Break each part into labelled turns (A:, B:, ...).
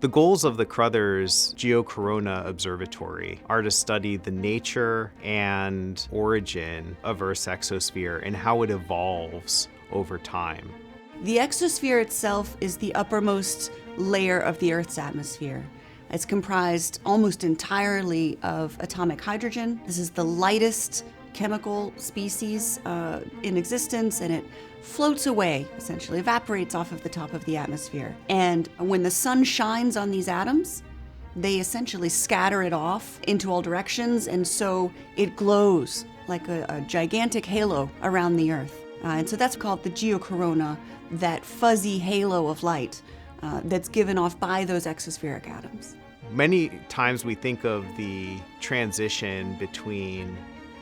A: The goals of the Crothers Geocorona Observatory are to study the nature and origin of Earth's exosphere and how it evolves over time.
B: The exosphere itself is the uppermost layer of the Earth's atmosphere. It's comprised almost entirely of atomic hydrogen. This is the lightest chemical species in existence, and it floats away, essentially evaporates off of the top of the atmosphere. And when the sun shines on these atoms, they essentially scatter it off into all directions, and so it glows like a gigantic halo around the Earth. And so that's called the geocorona, that fuzzy halo of light that's given off by those exospheric atoms.
A: Many times we think of the transition between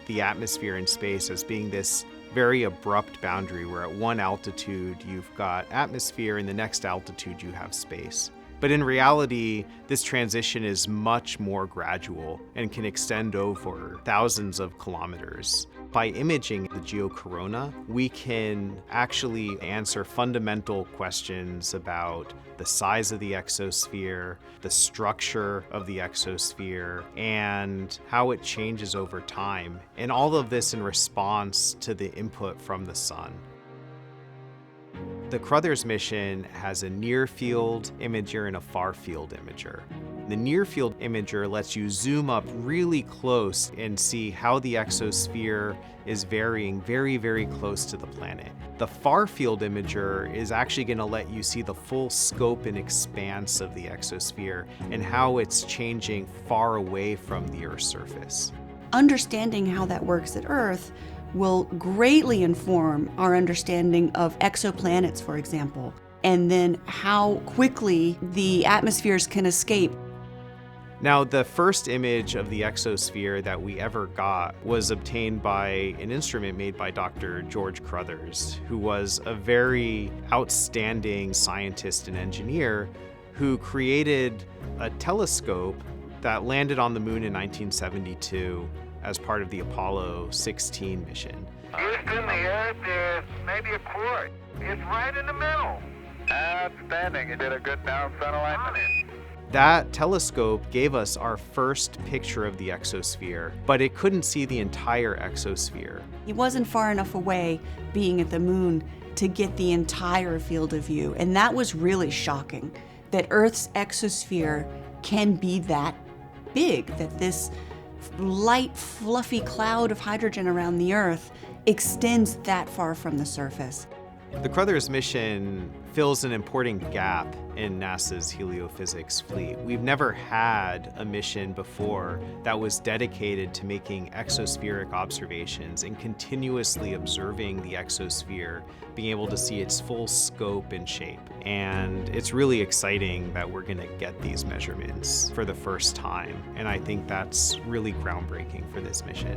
A: the atmosphere and space as being this very abrupt boundary where at one altitude you've got atmosphere and the next altitude you have space. But in reality, this transition is much more gradual and can extend over thousands of kilometers. By imaging the geocorona, we can actually answer fundamental questions about the size of the exosphere, the structure of the exosphere, and how it changes over time. And all of this in response to the input from the sun. The Crothers mission has a near-field imager and a far-field imager. The near-field imager lets you zoom up really close and see how the exosphere is varying very, very close to the planet. The far-field imager is actually going to let you see the full scope and expanse of the exosphere and how it's changing far away from the Earth's surface.
B: Understanding how that works at Earth will greatly inform our understanding of exoplanets, for example, and then how quickly the atmospheres can escape.
A: Now, the first image of the exosphere that we ever got was obtained by an instrument made by Dr. George Crothers, who was a very outstanding scientist and engineer who created a telescope that landed on the moon in 1972 as part of the Apollo 16 mission.
C: Houston, the Earth is maybe a quart. It's right in the middle. Outstanding. You did a good down sun alignment.
A: That telescope gave us our first picture of the exosphere, but it couldn't see the entire exosphere.
B: He wasn't far enough away, being at the moon, to get the entire field of view. And that was really shocking, that Earth's exosphere can be that big, that this light, fluffy cloud of hydrogen around the Earth extends that far from the surface.
A: The Crothers mission fills an important gap in NASA's heliophysics fleet. We've never had a mission before that was dedicated to making exospheric observations and continuously observing the exosphere, being able to see its full scope and shape. And it's really exciting that we're gonna get these measurements for the first time. And I think that's really groundbreaking for this mission.